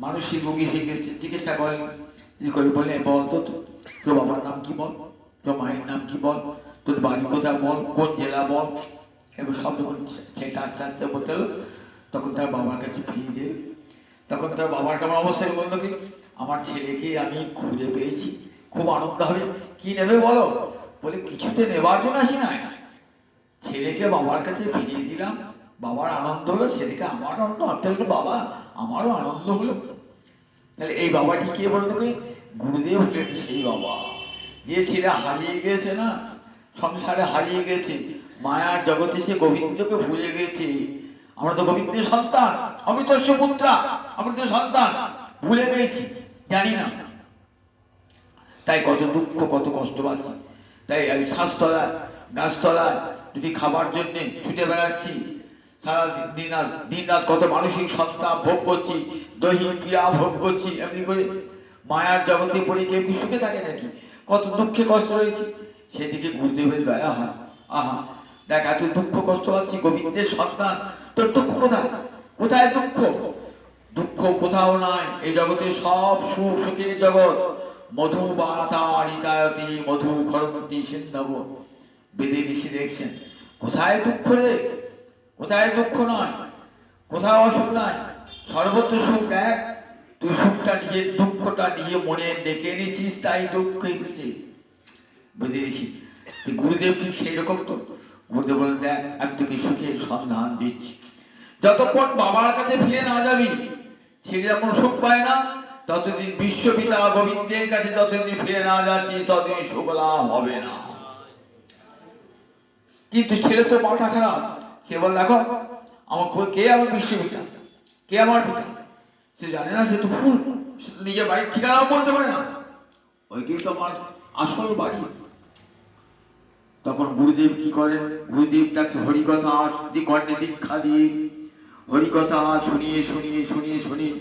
মানসিক রোগী হয়ে গেছে, চিকিৎসা করালেন, বলে বল তো তোর বাবার নাম কি বল, তোর মায়ের নাম কি বল, তোর বাড়ি কোথায় বল, কোন জেলা বল, এবার সব যখন ছেলেটা আস্তে আস্তে বলতে হলো, তখন তার বাবার কাছে ফিরিয়ে দিয়ে, তখন তার বাবার কেমন অবস্থায় বললো কি, আমার ছেলেকে আমি খুঁজে পেয়েছি, খুব আনন্দ হবে, কি নেবে বলো, বলে কিছুতে নেবার জন্য আসি না, ছেলেকে বাবার কাছে ফিরিয়ে দিলাম, বাবার আনন্দ হলো, সেদিকে আমার আনন্দ, অর্থাৎ বাবা আমারও আনন্দ হলো। তাহলে এই বাবাটি কে বলতে পারি, গুরুদেব হলেন সেই বাবা, যে ছেলে হারিয়ে গেছে না, সংসারে হারিয়ে গেছে, মায়ার জগতে সে গোবিন্দকে ভুলে গেছে, আমরা তো গোবিন্দের সন্তান, আমি তো সুপুত্রা, আমি তো সন্তান, ভুলে গেছি, জানি না, তাই কত দুঃখ কত কষ্ট পাচ্ছি, তাই আমি শ্বাসতলায় গাছতলায় যদি খাবার জন্য ছুটে বেড়াচ্ছি, সারা দিন রাত কত মানসিক সন্তাপ ভোগ করছি, দৈহিক পীড়া ভোগ করছি, এমনি করে মায়ার জগতে পড়ে কেউ কি সুখে থাকে নাকি, কত দুঃখে কষ্ট রয়েছে, সেদিকে গুরুদেবের দয়া হয়, আহা দেখ এত দুঃখ কষ্ট পাচ্ছি, গোবিন্দের সন্তান, তোর দুঃখ কোথায়, কোথায় দুঃখ, দুঃখ কোথাও নাই, এই জগতে সব সুখ সুখের জগৎ, মধু বাতারিতায়তি মধু খরমতি সিন্ধব, বেদে ঋষি দেখছেন, কোথায় দুঃখ রে, কোথায় দুঃখ নয়, কোথাও অসুখ নাই, সর্বত্র সুখ এক, তুই সুখটা নিজের দুঃখটা নিজে মনে ডেকে নিয়েছিস, তাই দুঃখ এসেছে, বেদে ঋষি। গুরুদেব ঠিক সেই রকম তো, গুরুদেব বলেন দেখ আমি তোকে সুখের সন্ধান দিচ্ছি, যতক্ষণ বাবার কাছে ফিরে না যাবি, ছেলে যখন সুখ পায় না, ততদিন বিশ্বপিতা গোবিন্দের কাছে যতদিন ফিরে না যাচ্ছি ততদিন সুখলাভ হবে না। কিন্তু ছেলে তো মাথা খারাপ, সে বল দেখো আমার কে আমার বিশ্বপিতা, কে আমার পিতা সে জানে না, সে তো ফুল, নিজের বাড়ির ঠিকানাও বলতে পারে না, ওইটাই তো আমার আসল বাড়ি। তখন গুরুদেব কি করেন, গুরুদেব তাকে হরিকথা কর্ণে দীক্ষা দিয়ে হরিকথা শুনিয়ে শুনিয়ে শুনিয়ে শুনিয়ে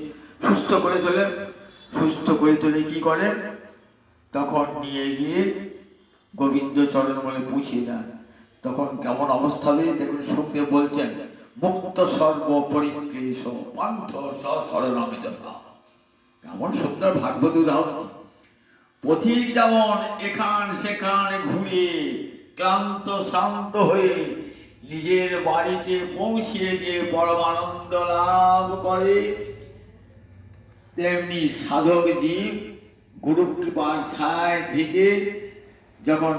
সুস্থ করে তোলেন। সুস্থ করে তোলে কি করেন, তখন নিয়ে গিয়ে গোবিন্দ চরণ বলে পুছিয়ে দেন। তখন কেমন অবস্থা হবে দেখুন, সুখদেব বলছেন মুক্ত সর্ব পরিক্লেশ পান্থ সরণমিত। কেমন সুন্দর ভাগবত উদাহরণ। পথিক যেমন এখান সেখানে ঘুরে ক্লান্ত শান্ত হয়ে নিজের বাড়িতে পৌঁছে গিয়ে পরমানন্দ লাভ করে, তেমনি সাধক জীব গুরু কৃপার ছায় থেকে যখন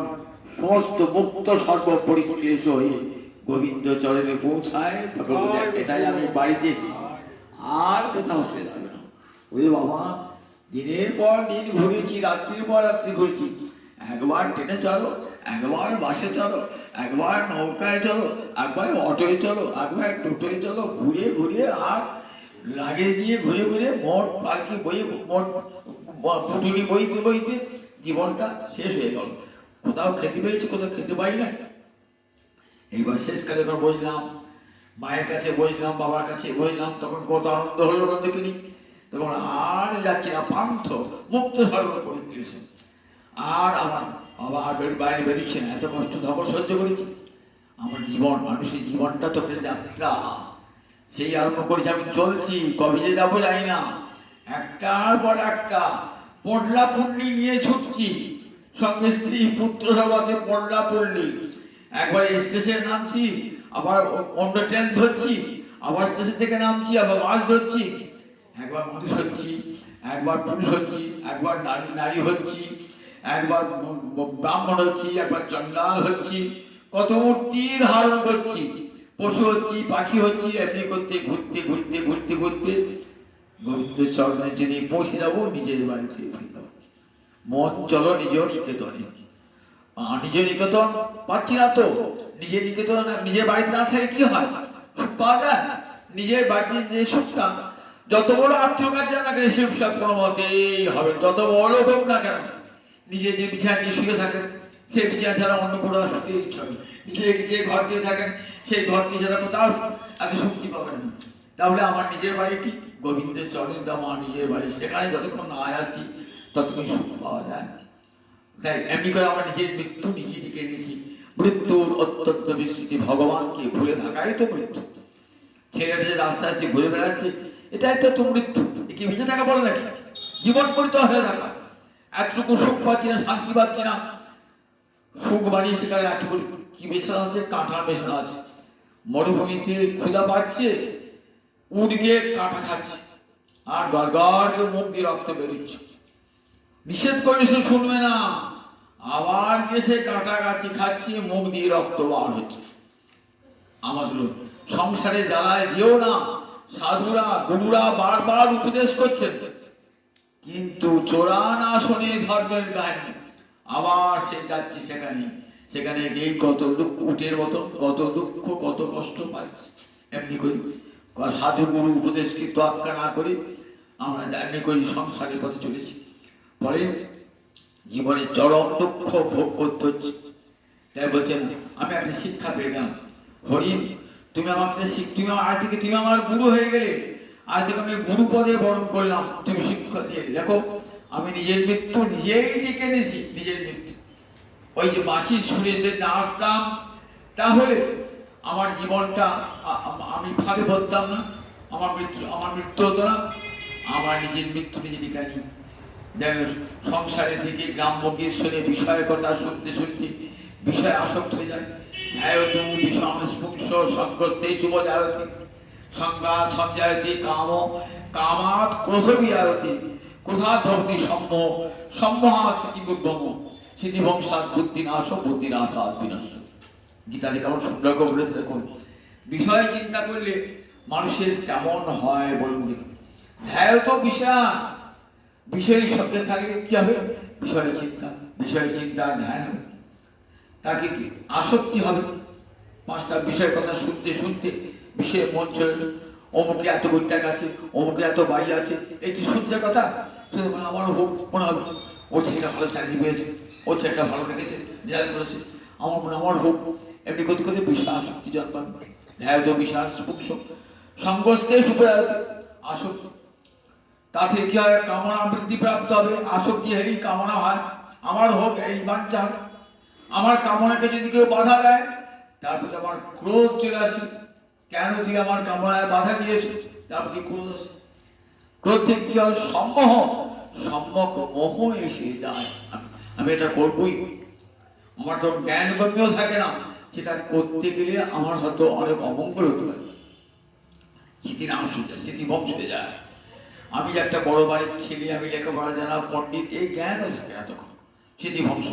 সমস্ত মুক্ত সর্ব পরিক্লেশ হয়ে গোবিন্দ চরণে পৌঁছায় তখন এটাই আমি বাড়িতে আর কোথাও সে যাবে না। ওরে বাবা, দিনের পর দিন ঘুরেছি, রাত্রির পর রাত্রি ঘুরেছি, একবার ট্রেনে চলো, একবার বাসে চলো, একবার নৌকায় চলো, একবার অটোয় চলো, একবার টোটোয় চলো, ঘুরে ঘুরে আর লাগেজ দিয়ে ঘুরে ঘুরে মোট পালকি বই মোট পুটুলি বইতে বইতে জীবনটা শেষ হয়ে গেল। কোথাও খেতে পেয়েছি, কোথাও খেতে পাই না। এইবার শেষকালে যখন বসলাম, মায়ের কাছে বসলাম, বাবার কাছে বসলাম, তখন কত আনন্দ হলো নন্দকিনী। তখন আর যাচ্ছি না, পান্থ মুক্ত সর্ব পরিক্লেশ। আর আমার আবার বাইরে বেরোচ্ছে না, এত কষ্ট ধকল সহ্য করেছি। আমার জীবন, মানুষের জীবনটা তো একটা যাত্রা, সেই আরম্ভ করেছি, আমি চলছি, কবে যে যাবো জানি না। একটার পর একটা পড়লা পুল্লি নিয়ে ছুটছি, সঙ্গে স্ত্রী পুত্র সব আছে, পড়লা পুল্লি। একবার স্টেশনে নামছি, আবার অন্য ট্রেন ধরছি, আবার স্টেশন থেকে নামছি, আবার বাস ধরছি। একবার মানুষ হচ্ছি, একবার পুরুষ হচ্ছি, একবার নারী হচ্ছি, একবার ব্রাহ্মণ হচ্ছি, একবার চণ্ডাল হচ্ছি, কত মূর্তি ধারণ করছি, পশু হচ্ছি, পাখি হচ্ছি, এমনি করতে ঘুরতে ঘুরতে ঘুরতে ঘুরতে গোবিন্দ চরণে যদি পৌঁছে যাবো নিজের বাড়িতে ফিরে যাবো। মন চলো নিজ নিকেতনে। নিজ নিকেতন পাচ্ছি না তো, নিজের নিকেতন নিজের বাড়িতে না থাকে কি হয়, সুখ পাওয়া যায়? নিজের বাড়িতে যে সুখটা, যত বড় আত্মীয় কাজ না কেন সে সুখ কোনো মতেই হবে, যত বড় হোক না কেন। নিজে যে বিছানা নিয়ে শুয়ে থাকেন সেই বিছানা ছাড়া অন্য কোথাও শুতে ইচ্ছা হবে, নিজে যে ঘরটি থাকেন সেই ঘরটি ছাড়া কোথাও এত শক্তি পাবেন না। তাহলে আমার নিজের বাড়িটি গোবিন্দের চরণে আমার নিজের বাড়ি, সেখানে যতক্ষণ না যাচ্ছি ততক্ষণ সুখ পাওয়া যায়। তাই এমনি করে আমার নিজের মৃত্যু নিজে দিকে নিয়েছি। মৃত্যুর অত্যন্ত বিস্মৃতি, ভগবানকে ভুলে থাকাই তো মৃত্যু। ছেলেটা যে রাস্তায় আছে ঘুরে বেড়াচ্ছে, এটাই তো মৃত্যু। কি বেঁচে থাকা বলে নাকি? জীবন পরিতহ হয়ে থাকা। এতটুকু সুখ পাচ্ছি না, শান্তি পাচ্ছি না। সুখ বাড়ি সেখানে একটুকু কি বেছানা আছে, কাঁটা বেছানা আছে। মরুভূমিতে ক্ষুধা পাচ্ছে, উঠ গিয়ে কাঁটা খাচ্ছে, আর গড়গড় মুখ দিয়ে রক্ত বেরোচ্ছে। নিষেধ করে সে শুনবে না, আবার গিয়ে সে কাঁটা গাছি খাচ্ছে, মুখ দিয়ে রক্ত বার হচ্ছে। আমাদের সংসারে জ্বালায় যেও না, সাধুরা গুরুরা বারবার উপদেশ করছেন, কিন্তু চোরা না শোনে ধর্মের কাহিনী, আবার সে যাচ্ছে সেখানে। সেখানে গিয়ে কত দুঃখ, উটের মতো কত দুঃখ কত কষ্ট পাচ্ছে। এমনি করি সাধু গুরু উপদেশকে তোয়াক্কা না করে আমরা এমনি করি সংসারের পথে চলেছি। ফলে জীবনে চরম দুঃখ ভোগ করতে হচ্ছে। তাই বলছেন আমি একটা শিক্ষা পেলাম, হরিণ তুমি আমাকে তুমি আজ থেকে তুমি আমার গুরু হয়ে গেলে, আজ থেকে আমি গুরু পদে বরণ করলাম, তুমি শিক্ষা দিয়ে দেখো আমি নিজের মৃত্যু নিজেই ডেকে এনেছি। নিজের মৃত্যু ওই যে বাঁশির সুরে যে নাচতাম, তাহলে আমার জীবনটা আমি ফাঁকে পড়তাম না, আমার মৃত্যু হতো না। আমার নিজের মৃত্যু নিজে ডেকে আনি। দেখো সংসারে থেকে গ্রাম্য গীত শুনে বিষয় কথা শুনতে শুনতে বিষয় আসক্ত হয়ে যায়। সংঘাত সঞ্জায়তি কাম কামাৎ ক্রোধ বিজায়তি ক্রোধাৎ ভবতি সম্মোহ সম্মোহাৎ স্মৃতিবুদ্ধম স্মৃতিভংসাৎ বুদ্ধিনাশ বুদ্ধিনাশাৎ বিনশ্য। গীতাতে কেমন সুন্দর করে বলেছে দেখুন। বিষয় চিন্তা করলে মানুষের কেমন হয় বলুন দেখুন। ধ্যায়ত বিষয় বিষয়ের সঙ্গে থাকলে কি হবে? বিষয় চিন্তার ধ্যান হবে, তাকে কি আসক্তি হবে। পাঁচটা বিষয়ের কথা শুনতে শুনতে বিষয়ে মন চলে গেল। অমুকে এত কোটি টাকা আছে, অমুকে এত বাড়ি আছে, এইটি শুনছে কথা শুনে আমারও হোক মনে হবে। ওর ছেলেটা ভালো চাকরি পেয়েছে, ওর ছেলেটা ভালো রেখেছে, রেজাল্ট করেছে, আমার হোক। এমনি করতে করতে বিষয় আসক্তি জন্মাবে। ধ্যায় বিষয় সংগস্তে সুপ্রায়ত আসক্তি। তাতে কি হয়? কামনা বৃদ্ধি প্রাপ্ত হবে। আসক্তি হেরি কামনা হয়, আমার হোক, এই বাঞ্ছা। আমার কামনাকে যদি কেউ বাধা দেয়, তার প্রতি আমার ক্রোধ চলে আসে। কেন তুই আমার কামনায় বাধা দিয়েছিস? তার প্রতি ক্রোধ আসে। ক্রোধ থেকে কি হয়? সম্মোহ, সম্যক মোহ এসে যায়। আমি এটা করবই। আমার তো জ্ঞান গম্য থাকে না, সেটা করতে গেলে আমার হয়তো অনেক অমঙ্গল হতে পারে। স্মৃতিনাশ হয়ে যায়, স্মৃতিভ্রংশ হয়ে যায়। আমি একটা বড় বাড়ির ছেলে, আমি লেখাপড়া জানা পণ্ডিত, এই জ্ঞানও থাকে না তখন। স্মৃতিভ্রংশ,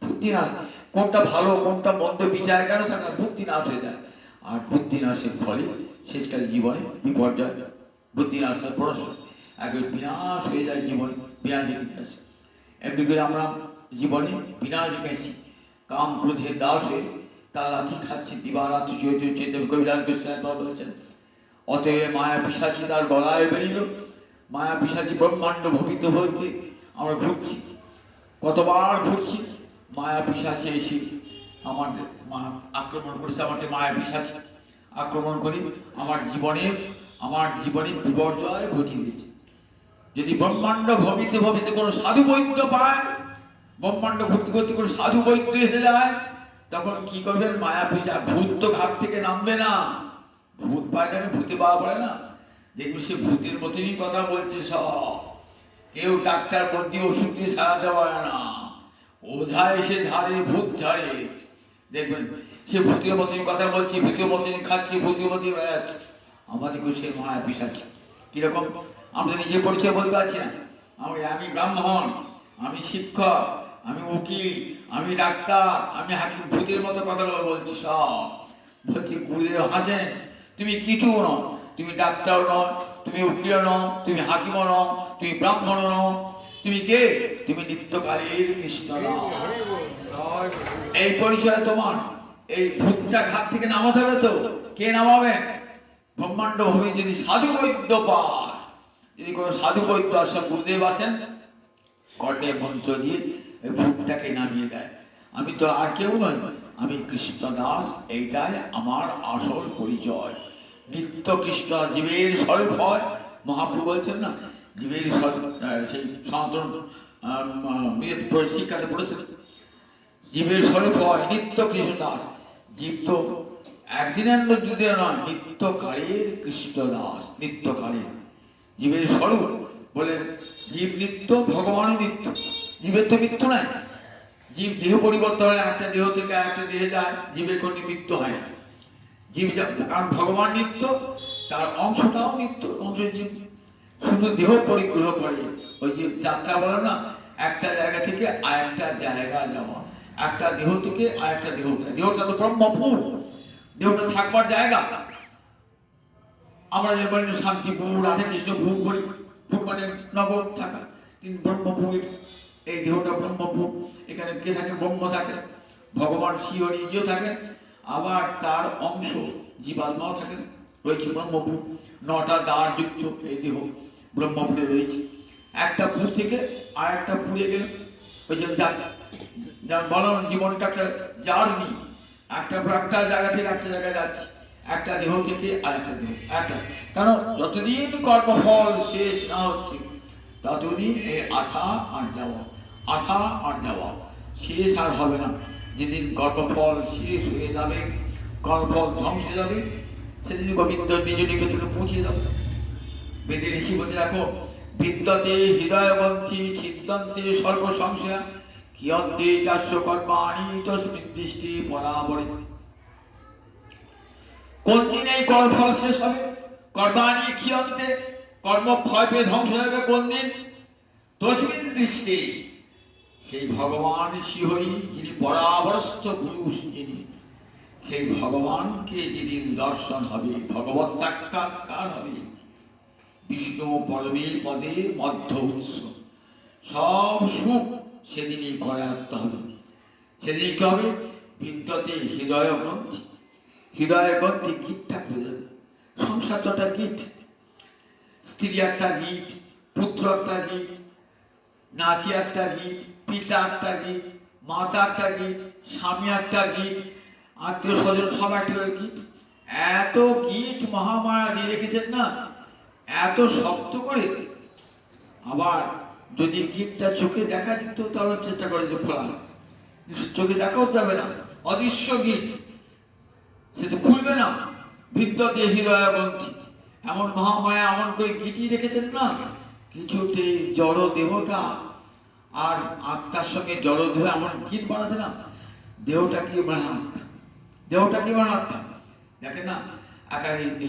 বুদ্ধি না, কোনটা ভালো কোনটা মন্দ বিচার কেন থাকে না, বুদ্ধি নাশ হয়ে যায়। আর বুদ্ধি নাশের ফলে শেষকালে জীবনে বিপর্যয়। বুদ্ধি নাশের পড়াশোনা একবার বিনাশ হয়ে যায় জীবনে, বিনাশ বিনাশ। এমনি করে আমরা জীবনে বিনাশ গেছি, কাম ক্রোধে দাস হয়ে তার লাথি খাচ্ছি দিবারাত্রি। চৈতন্য কবিরাজ গোস্বামী বলেছেন, অতএব মায়া পিশাচি তার গলায় বেরিল। মায়া পিশাচি ব্রহ্মাণ্ড ভবিত হইতে আমরা ঘুরছি, কতবার ঘুরছি। মায়া পিশাচি এসে আমাদের আক্রমণ করেছে, আমাকে মায়া পিশাচি আক্রমণ করে আমার জীবনে বিপর্যয় ঘটিয়ে দিয়েছে। যদি ব্রহ্মাণ্ড ভবিতে ভবিতে কোনো সাধু বৈদ্য পায়, ব্রহ্মাণ্ড ঘুরতে ঘুরতে কোনো সাধু বৈদ্য এসে যায়, তখন কি করবেন? মায়া পিশাচ, ভূত তো ঘাট থেকে নামবে না। ভূত পায় না, ভূতে পাওয়া পড়ে না। দেখবি সে ভূতের মতনই কথা বলছে সব। কেউ ডাক্তার বদ্যি ওষুধ দিয়ে সারাতে পারে না। ওঝা এসে ঝাড়ে, ভূত ঝাড়ে। দেখবেন সে ভূতের মতনই কথা বলছে, ভূতের মতনই খাচ্ছে, ভূতের মতনই বেড়াচ্ছে। আমাদেরকে সে মায়া পিশাচ। কিরকম? আমরা নিজের পরিচয় বলতে পারছি না। আমি ব্রাহ্মণ, আমি শিক্ষক, আমি উকিল, আমি ডাক্তার, আমি হাকিম। ভূতের মতো কথা বলছি সব। বলছি গুরুদেব হাসেন, তুমি কিছু নও, তুমি ডাক্তার নও, তুমি উকিল নও, তুমি হাকিমও নও, তুমি ব্রাহ্মণ নও। তুমি কে? তুমি নিত্যকালের কৃষ্ণ। এই পরিচয় তোমার। এই ভূতটা ঘাট থেকে নামাতে হবে তো। কে নামাবেন? ব্রহ্মাণ্ড ভূমি যদি সাধু বৈদ্য পায়, যদি কোনো সাধু বৈদ্য আসেন, গুরুদেব আসেন, কর্ণে মন্ত্র দিয়ে এই ভূতটাকে নামিয়ে দেয়। আমি তো আর কেউ নই, আমি কৃষ্ণদাস। এইটাই আমার আসল পরিচয়। নিত্য কৃষ্ণ জীবের স্বরূপ হয়। মহাপ্রভু বলছেন না, জীবের স্বরূপ। সেই সনাতন শিক্ষাতে পড়েছেন, জীবের স্বরূপ হয় নিত্য কৃষ্ণদাস। জীব তো একদিনের দুদিন নয়, নিত্যকালের কৃষ্ণদাস। নিত্যকালের জীবের স্বরূপ বলে জীব নিত্য, ভগবানও নিত্য। জীবের তো মৃত্যু নাই। জীব দেহ পরিবর্তন হয়, একটা দেহ থেকে একটা দেহে যায়, জীবের কোনো মৃত্যু হয় না। জীব, কারণ ভগবান নিত্য, তার অংশটাও নিত্য, অংশ জীব শুধু দেহ পরিগ্রহ করে। ওই যে যাত্রা বলে না, একটা জায়গা থেকে আর একটা জায়গা যাওয়া, একটা দেহ থেকে আর একটা দেহ। দেহটা তো ব্রহ্মপুর, দেহটা থাকবার জায়গা। আমরা যে বলি শান্তিপুর, রাধাকৃষ্ণপুর বলি, পুর মানে নগর থাকা, তিনি ব্রহ্মপুর। এই দেহটা ব্রহ্মপুর, এখানে কে থাকেন? ব্রহ্ম থাকেন, ভগবান শিব নিজেও থাকেন, আবার তার অংশ জীবাত্মাও থাকেন, রয়েছে ব্রহ্মপুর। 9টা দ্বার যুক্ত এই দেহ ব্রহ্মপুরে রয়েছে। একটা পুর থেকে আর একটা পুরে গেল। ওই যে বললাম জীবনটা একটা জার্নি, একটা জায়গা থেকে একটা জায়গায় যাচ্ছে, একটা দেহ থেকে আর একটা দেহ। একটা কারণ যতদিন কর্মফল শেষ না হচ্ছে, ততদিন এই আশা আর যাওয়া, আশা আর যাওয়া শেষ আর হবে না। যেদিন কর্মফল শেষ হয়ে যাবে, কর্মফল ধ্বংস হয়ে যাবে, সেদিন গোবিন্দ নিজ নিকেতনে পৌঁছে যাবে। বেদে ঋষি বলতে রাখো, বিদ্যতে হৃদয়বন্থী ছিদ্যন্তে সর্বসংশয়া কিয়ন্তে চাস্য কর্মাণি তস্মিন দৃষ্টি বরাবরে। কোন দিন এই কর্মফল শেষ হবে? কর্মাণি কিয়ন্তে, কর্ম ক্ষয় পেয়ে ধ্বংস হবে কোন দিন? তস্মিন দৃষ্টি, সেই ভগবান শিহরি, যিনি পরাবরস্থ পুরুষ, যিনি সেই ভগবানকে যেদিন দর্শন হবে, ভগবৎ সাক্ষাৎকার হবে, বিষ্ণু পরমে পদে মধ্য উৎস। সব সুখ সেদিনই করায়ত্ত হবে। সেদিনই কি হবে? বিদ্যতে হৃদয় গ্রন্থি, হৃদয় গ্রন্থি গীতটা খুলে যাবে। সংসার তো একটা গীত, স্ত্রী একটা গীত, পুত্র একটা গীত, নাতি একটা গীত, পিতা একটা গীত, মাতা একটা গীত, স্বামী একটা গীত, আত্মীয় স্বজন সব একটা গীত। এত গীত মহামায়া দিয়ে রেখেছেন না, এত শক্ত করে। আবার যদি গীতটা চোখে দেখা যেত তাহলে চেষ্টা করে যে খোলা, চোখে দেখাও যাবে না, অদৃশ্য গীত, সে তো খুলবে না। বিদ্যতে হৃদয় গ্রন্থি, এমন মহামায়া এমন করে গীতি রেখেছেন না, কিছুতে জড় দেহটা আর আত্মার সঙ্গে জড় দেহ এমন গীত বানাচ্ছে না। দেহটা কি মানে আত্মা, দেহটা কি মানে আত্মা। দেখেন না,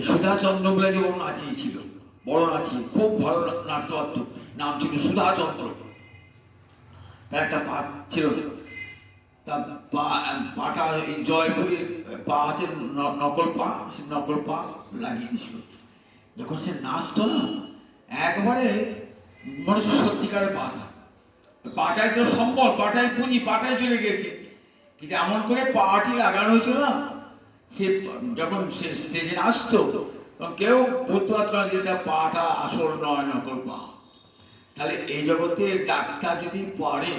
সুধাচন্দ্র বলে যে নাচি ছিল, বড় নাচি, খুব ভালো নাচতে পারত, নাম ছিল সুধাচন্দ্র। তার একটা পা ছিল, তার পাটা জয়পুরের পা আছে, নকল পা, সে নকল পা লাগিয়ে দিয়েছিল। যখন সে নাচতো না, একবারে মনে হচ্ছে সত্যিকারের পাটা, পাটায় তো সম্বল, পাটায় পুঁজি, পাটায় চলে গেছে। কিন্তু এমন করে পাটি লাগানো হয়েছিল না, সে যখন সে স্টেজে আসতো তখন কেউ বুঝতে পারত না যে এটা পাটা আসল নয়, নকল পা। তাহলে এই জগতে ডাক্তার যদি পারে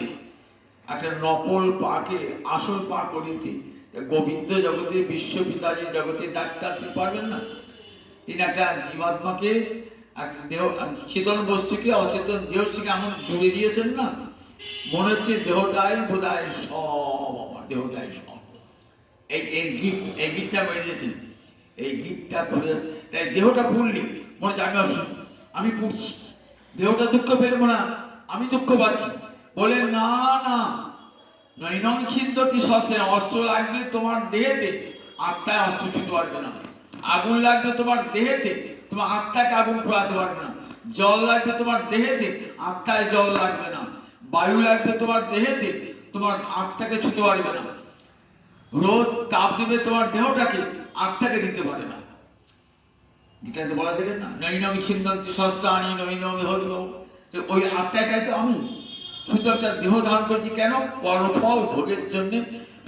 একটা নকল পাকে আসল পা করিতে, গোবিন্দ জগতে, বিশ্বপিতাজি জগতে ডাক্তার কি পারবেন না? তিনি একটা জীবাত্মাকে, একটা দেহ, চেতন বস্তুকে অচেতন দেহের থেকে এমন জুড়ে দিয়েছেন না, মনে হচ্ছে দেহটাই বোধহয় সব আমার, দেহটাই সব। এই গীতটা বেরিয়েছেন, এই গীতটা খুলে দেহটা পুড়লি মনে হচ্ছে আমি অসুখ, আমি পুড়ছি। দেহটা দুঃখ পেলে মনে আমি দুঃখ পাচ্ছি। বলে না না, নৈনং ছিন্দতি শস্ত্রে, অস্ত্র লাগবে তোমার দেহেতে, আত্মায় অস্ত্র ছুঁতে পারবে না। আগুন লাগবে তোমার দেহেতে, তোমার আত্মাকে আগুন পোড়াতে পারবে না। জল লাগবে তোমার দেহেতে, আত্মায় জল লাগবে না। বায়ু লাগবে তোমার দেহেতে, তোমার আত্মাকে ছুঁতে পারবে না। রোদ তাপ দেবে তোমার দেহটাকে, আত্মাকে দিতে পারে না। গীতাতে বলা দেখেন না, নৈনং ছিন্দন্তি শস্ত্রাণি নৈনং হরিব, ওই আত্মাটাই তো আমি। শুধু একটা দেহ ধারণ করেছি কেন? কর্মফল ভোগের জন্য।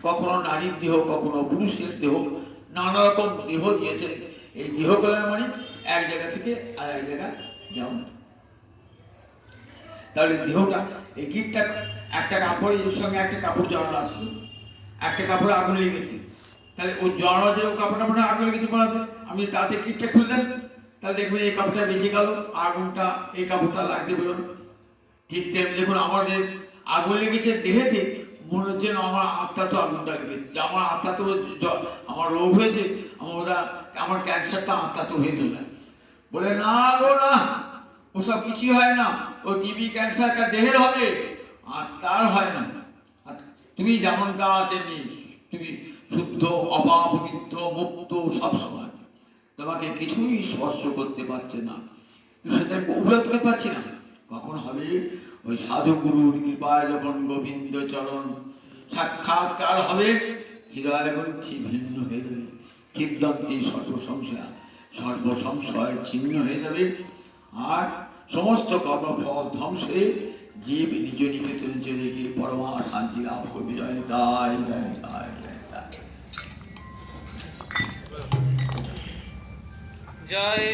কখনো নারীর দেহ, কখনো পুরুষের দেহ, নানা রকম দেহ দিয়েছে। এই দেহ গলায় মানে এক জায়গা থেকে আর এক জায়গা যাও। তাহলে দেহটা, এই গীতটা একটা কাপড়ের সঙ্গে একটা কাপড় জড়ানো আসলো, একটা কাপড়ে আগুন লেগেছে, তাহলে ওই জড়ানো আছে ও কাপড়টা মনে হয় আগুন লেগেছে মনে হবে। আপনি তাতে গীতটা খুললেন, তাহলে দেখবেন এই কাপড়টা বেঁচে গেল, আগুনটা এই কাপড়টা লাগতে পেল না। ঠিক তেমনি দেখুন আমাদের আগুন লেগেছে দেহেতে, মনে হচ্ছে না আমার আত্মা তো আগুনটা লেগেছে, যে আমার আত্মা তো, আমার রোগ হয়েছে, আমার ক্যান্সারটা আত্মা তো হয়েছে না। বলে না গো না, ওসব কিছুই হয় না। ও টিবি ক্যান্সারটা দেহের হবে, আত্মার হয় না। তুমি যেমন কা তেমনি, তুমি শুদ্ধ, অপাপবিদ্ধ, মুক্ত সবসময়, তোমাকে কিছুই স্পর্শ করতে পারছে না, সেটা উপলব্ধ করতে পারছি না। কখন হবে? ওই সাধু গুরুর কৃপায় যখন গোবিন্দ চরণ সাক্ষাৎকার হবে, হৃদয় গ্রন্থি ভিন্ন হয়ে যাবে, চিদ্দন্তি সর্বসংশয় চিহ্ন হয়ে যাবে, আর সমস্ত কর্মফল ধ্বংস হয়ে জীব নিজ নিকেতনে চলে গিয়ে পরমা শান্তি লাভ করবে। জয় নিতাই, জয় নিতাই, জয় নিতাই। জয়